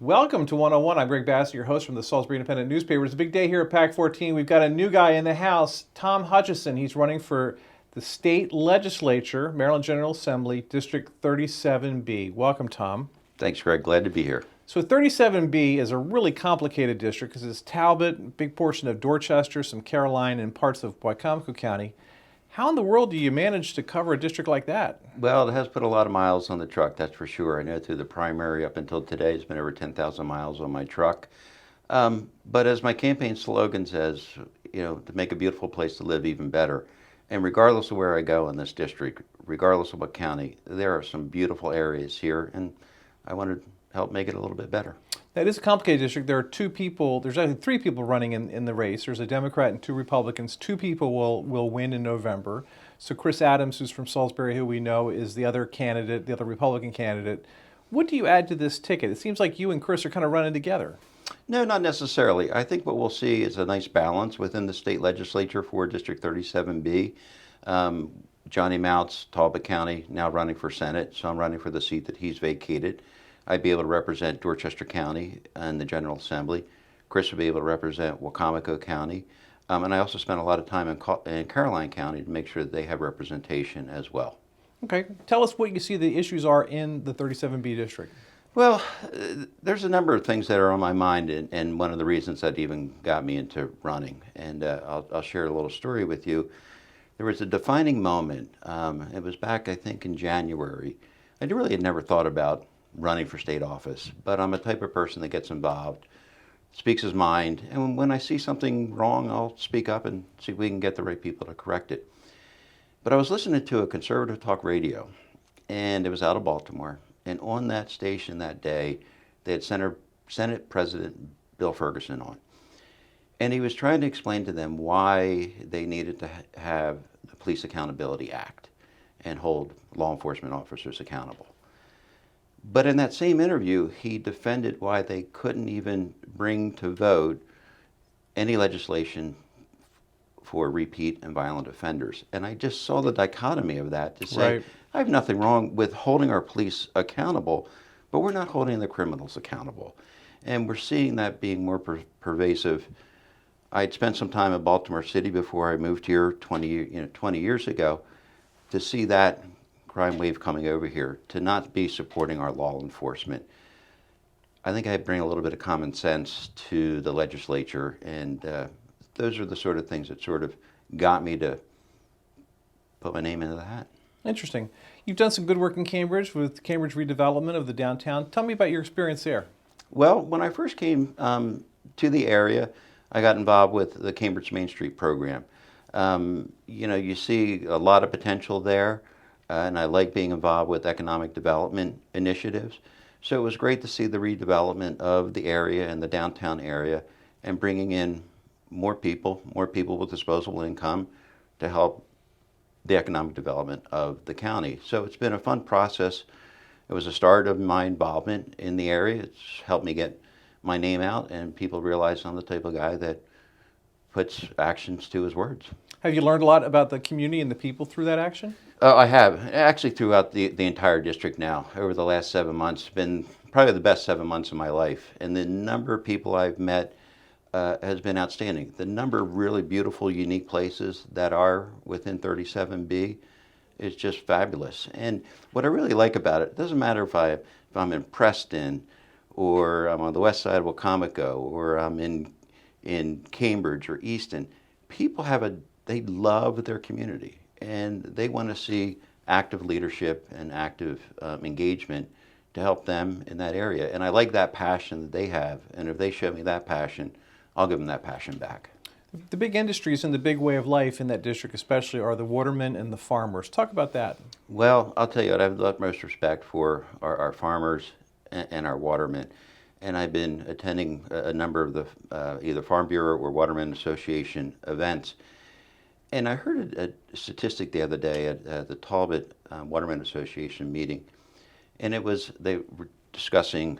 Welcome to 101. I'm Greg Bassett, your host from the Salisbury Independent newspaper. It's a big day here at PAC 14. We've got a new guy in the House, Tom Hutchinson. He's running for the state legislature, Maryland General Assembly, District 37B. Welcome, Tom. Thanks, Greg. Glad to be here. So 37B is a really complicated district because it's Talbot, a big portion of Dorchester, some Caroline, and parts of Wycomico County. How in the world do you manage to cover a district like that? Well, it has put a lot of miles on the truck, that's for sure. I know through the primary up until today, it's been over 10,000 miles on my truck. But as my campaign slogan says, to make a beautiful place to live even better. And regardless of where I go in this district, regardless of what county, there are some beautiful areas here, and I want to help make it a little bit better. That is a complicated district. There are there's actually three people running in the race. There's a Democrat and two Republicans. Two people will win in November. So Chris Adams, who's from Salisbury, who we know is the other candidate, the other Republican candidate. What do you add to this ticket? It seems like you and Chris are kind of running together. No, not necessarily. I think what we'll see is a nice balance within the state legislature for District 37B. Johnny Mounts, Talbot County, now running for Senate, so I'm running for the seat that he's vacated. I'd be able to represent Dorchester County and the General Assembly. Chris would be able to represent Wycomico County. And I also spent a lot of time in Caroline County to make sure that they have representation as well. Okay. Tell us what you see the issues are in the 37B district. Well, there's a number of things that are on my mind, and one of the reasons that even got me into running. And I'll share a little story with you. There was a defining moment. It was back, I think, in January. I really had never thought about running for state office, but I'm a type of person that gets involved, speaks his mind, and when I see something wrong, I'll speak up and see if we can get the right people to correct it. But I was listening to a conservative talk radio, and it was out of Baltimore, and on that station that day, they had Senate President Bill Ferguson on, and he was trying to explain to them why they needed to have the Police Accountability Act and hold law enforcement officers accountable. But in that same interview, he defended why they couldn't even bring to vote any legislation for repeat and violent offenders. And I just saw the dichotomy of that to say, Right. I have nothing wrong with holding our police accountable, but we're not holding the criminals accountable. And we're seeing that being more pervasive. I'd spent some time in Baltimore City before I moved here 20 years ago to see that crime wave coming over here, to not be supporting our law enforcement. I think I bring a little bit of common sense to the legislature, and those are the sort of things that sort of got me to put my name into the hat. Interesting. You've done some good work in Cambridge with Cambridge Redevelopment of the downtown. Tell me about your experience there. Well, when I first came to the area, I got involved with the Cambridge Main Street program. You see a lot of potential there. And I like being involved with economic development initiatives. So it was great to see the redevelopment of the area and the downtown area and bringing in more people with disposable income to help the economic development of the county. So it's been a fun process. It was a start of my involvement in the area. It's helped me get my name out, and people realize I'm the type of guy that puts actions to his words. Have you learned a lot about the community and the people through that action? I have, actually throughout the entire district now. Over the last 7 months, been probably the best 7 months of my life. And the number of people I've met has been outstanding. The number of really beautiful, unique places that are within 37B is just fabulous. And what I really like about it doesn't matter if I'm in Preston, or I'm on the west side of Wycomico, or I'm in Cambridge or Easton. People they love their community, and they want to see active leadership and active engagement to help them in that area. And I like that passion that they have, and if they show me that passion, I'll give them that passion back. The big industries and the big way of life in that district especially are the watermen and the farmers. Talk about that. Well, I'll tell you what, I have the utmost respect for our farmers and our watermen. And I've been attending a number of the either Farm Bureau or Watermen Association events. And I heard a statistic the other day at the Talbot Watermen Association meeting, and they were discussing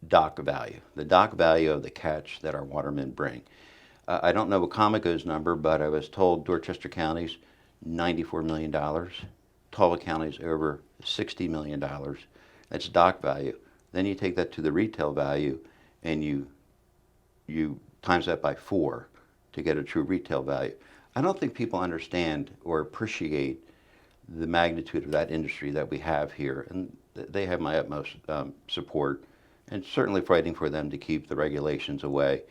dock value, the dock value of the catch that our watermen bring. I don't know Wycomico's number, but I was told Dorchester County's $94 million, Talbot County's over $60 million. That's dock value. Then you take that to the retail value, and you times that by 4 to get a true retail value. I don't think people understand or appreciate the magnitude of that industry that we have here, and they have my utmost support, and certainly fighting for them to keep the regulations away.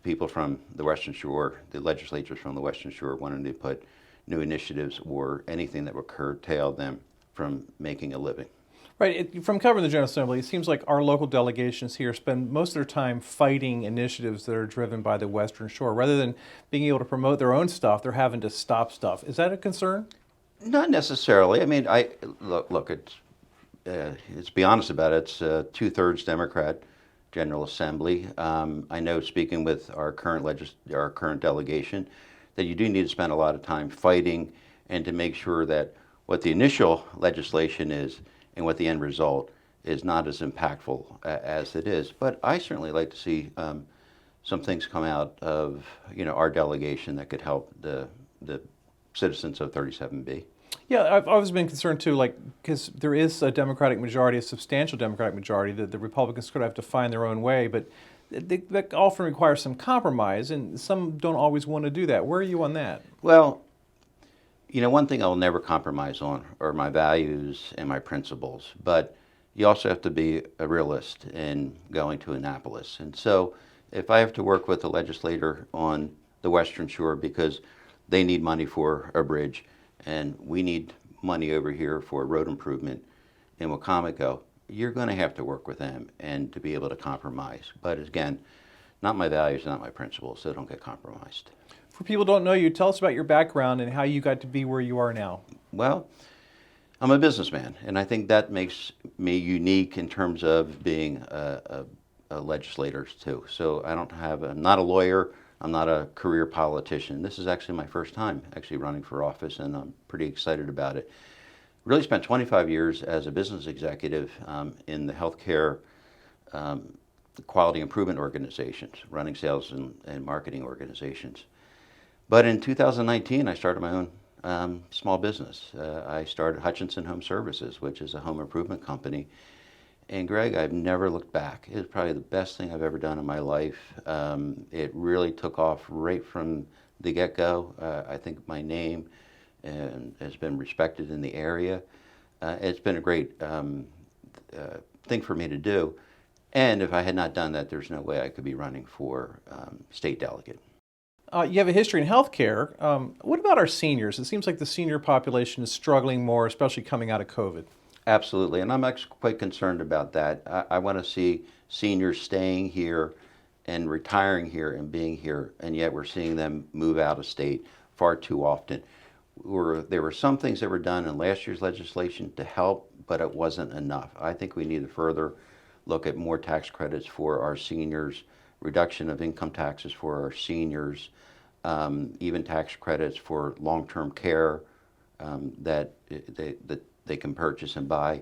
The people from the Western Shore, the legislatures from the Western Shore, wanting to put new initiatives or anything that would curtail them from making a living. Right. From covering the General Assembly, it seems like our local delegations here spend most of their time fighting initiatives that are driven by the Western Shore. Rather than being able to promote their own stuff, they're having to stop stuff. Is that a concern? Not necessarily. I mean, look. It's be honest about it. It's 2/3 Democrat General Assembly. I know, speaking with our current delegation, that you do need to spend a lot of time fighting and to make sure that what the initial legislation is and what the end result is not as impactful as it is. But I certainly like to see some things come out of our delegation that could help the citizens of 37B. Yeah, I've always been concerned too, like, because there is a Democratic majority, a substantial Democratic majority, that the Republicans could have to find their own way, but that often requires some compromise, and some don't always want to do that. Where are you on that? Well, one thing I'll never compromise on are my values and my principles, but you also have to be a realist in going to Annapolis. And so if I have to work with a legislator on the Western Shore because they need money for a bridge and we need money over here for road improvement in Wacomico, you're going to have to work with them and to be able to compromise. But again, not my values, not my principles, so don't get compromised. For people who don't know you, tell us about your background and how you got to be where you are now. Well, I'm a businessman, and I think that makes me unique in terms of being a legislator too. So I'm not a lawyer, I'm not a career politician. This is actually my first time actually running for office, and I'm pretty excited about it. Really spent 25 years as a business executive in the healthcare quality improvement organizations, running sales and marketing organizations. But in 2019, I started my own small business. I started Hutchinson Home Services, which is a home improvement company. And Greg, I've never looked back. It's probably the best thing I've ever done in my life. It really took off right from the get-go. I think my name has been respected in the area. It's been a great thing for me to do. And if I had not done that, there's no way I could be running for state delegate. You have a history in healthcare. What about our seniors? It seems like the senior population is struggling more, especially coming out of COVID. Absolutely, and I'm actually quite concerned about that. I want to see seniors staying here and retiring here and being here, and yet we're seeing them move out of state far too often. There were some things that were done in last year's legislation to help, but it wasn't enough. I think we need to further look at more tax credits for our seniors, reduction of income taxes for our seniors, even tax credits for long-term care that they can purchase and buy.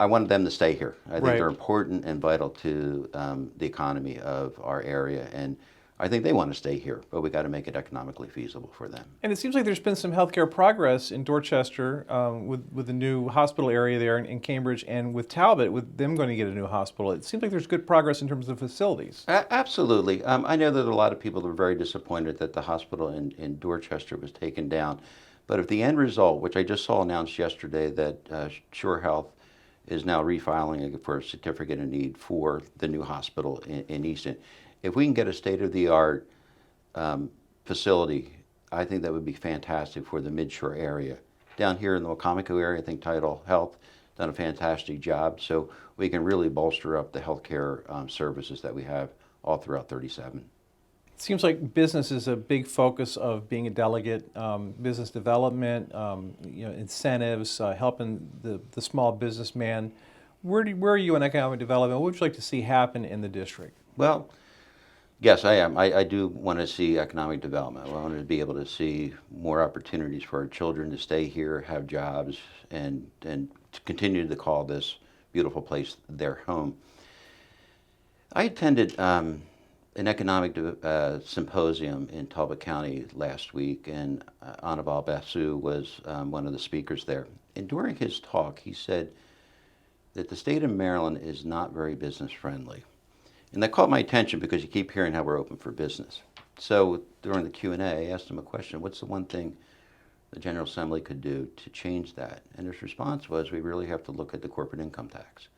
I wanted them to stay here. I think they're important and vital to the economy of our area, and I think they want to stay here, but we got to make it economically feasible for them. And it seems like there's been some healthcare progress in Dorchester with the new hospital area there in Cambridge, and with Talbot, with them going to get a new hospital. It seems like there's good progress in terms of facilities. Absolutely. I know that a lot of people were very disappointed that the hospital in Dorchester was taken down. But if the end result, which I just saw announced yesterday, that Shore Health is now refiling for a certificate of need for the new hospital in Easton, if we can get a state-of-the-art facility, I think that would be fantastic for the Midshore area. Down here in the Wacomico area, I think Tidal Health done a fantastic job, so we can really bolster up the healthcare services that we have all throughout 37. It seems like business is a big focus of being a delegate, business development, incentives, helping the small businessman. Where are you in economic development? What would you like to see happen in the district? Well, yes, I am. I do want to see economic development. I want to be able to see more opportunities for our children to stay here, have jobs, and to continue to call this beautiful place their home. I attended an economic symposium in Talbot County last week, and Anibal Basu was one of the speakers there. And during his talk, he said, that the state of Maryland is not very business friendly. And that caught my attention because you keep hearing how we're open for business. So during the Q&A, I asked him a question, what's the one thing the General Assembly could do to change that? And his response was, we really have to look at the corporate income tax.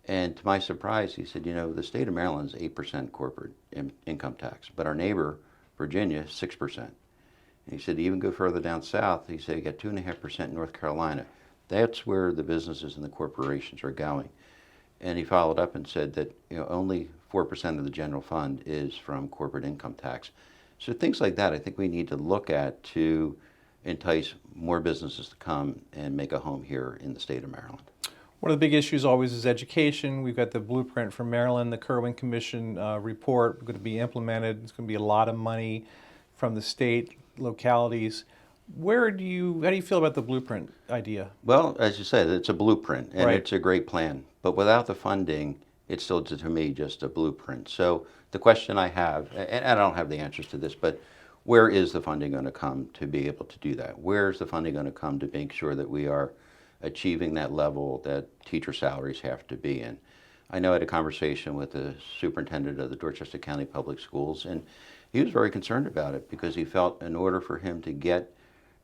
And to my surprise, he said, you know, the state of Maryland is 8% corporate income tax, but our neighbor, Virginia, is 6%. And he said, even go further down south, he said, you got 2.5% in North Carolina. That's where the businesses and the corporations are going. And he followed up and said that, you know, only 4% of the general fund is from corporate income tax. So things like that I think we need to look at to entice more businesses to come and make a home here in the state of Maryland. One of the big issues always is education. We've got the blueprint from Maryland, the Kerwin Commission report going to be implemented. It's going to be a lot of money from the state, localities. How do you feel about the blueprint idea? Well, as you said, it's a blueprint and Right. it's a great plan. But without the funding, it's still, to me, just a blueprint. So the question I have, and I don't have the answers to this, but where is the funding going to come to be able to do that? Where is the funding going to come to make sure that we are achieving that level that teacher salaries have to be in? I know I had a conversation with the superintendent of the Dorchester County Public Schools, and he was very concerned about it because he felt in order for him to get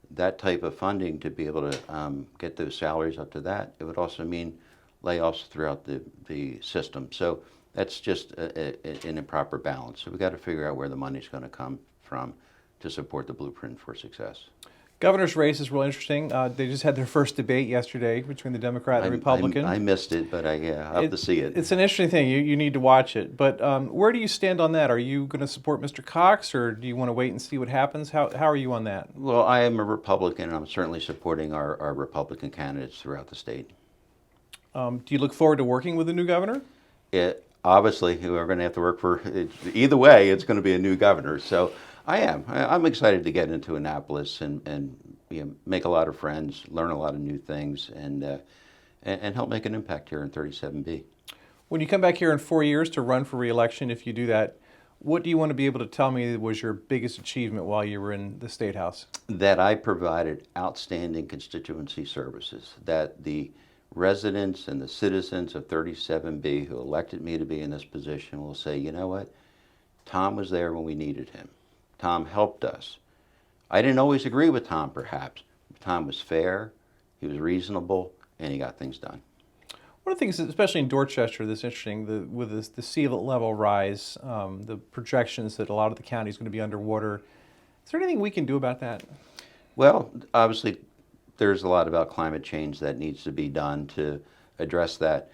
that type of funding to be able to get those salaries up to that, it would also mean layoffs throughout the system. So that's just an improper balance. So we've got to figure out where the money's going to come from to support the blueprint for success. Governor's race is real interesting. They just had their first debate yesterday between the Democrat and the Republican. I missed it, but I'll have to see it. It's an interesting thing. You need to watch it. But where do you stand on that? Are you going to support Mr. Cox, or do you want to wait and see what happens? How are you on that? Well, I am a Republican, and I'm certainly supporting our Republican candidates throughout the state. Do you look forward to working with the new governor? Obviously, we're going to have to work for, either way, it's going to be a new governor. So I'm excited to get into Annapolis and you know, make a lot of friends, learn a lot of new things, and help make an impact here in 37B. When you come back here in 4 years to run for re-election, if you do that, what do you want to be able to tell me was your biggest achievement while you were in the State House? That I provided outstanding constituency services, that the residents and the citizens of 37B who elected me to be in this position will say, you know what, Tom was there when we needed him. Tom helped us. I didn't always agree with Tom, perhaps. Tom was fair, he was reasonable, and he got things done. One of the things, especially in Dorchester, that's interesting, with the sea level rise, the projections that a lot of the county is going to be underwater. Is there anything we can do about that? Well, obviously, there's a lot about climate change that needs to be done to address that.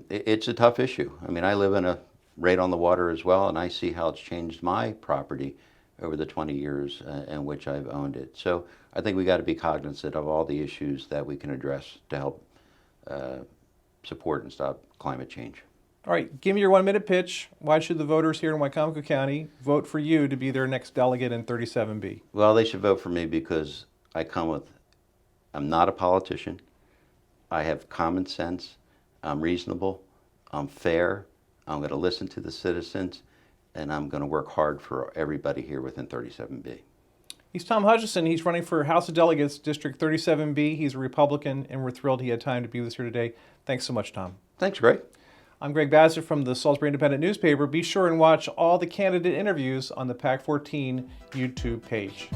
It's a tough issue. I mean, I live right on the water as well, and I see how it's changed my property over the 20 years in which I've owned it. So I think we got to be cognizant of all the issues that we can address to help support and stop climate change. All right, give me your 1 minute pitch. Why should the voters here in Wycomico County vote for you to be their next delegate in 37B? Well, they should vote for me because I'm not a politician. I have common sense. I'm reasonable. I'm fair. I'm going to listen to the citizens, and I'm going to work hard for everybody here within 37B. He's Tom Hutchinson. He's running for House of Delegates, District 37B. He's a Republican, and we're thrilled he had time to be with us here today. Thanks so much, Tom. Thanks, Greg. I'm Greg Bassett from the Salisbury Independent newspaper. Be sure and watch all the candidate interviews on the PAC 14 YouTube page.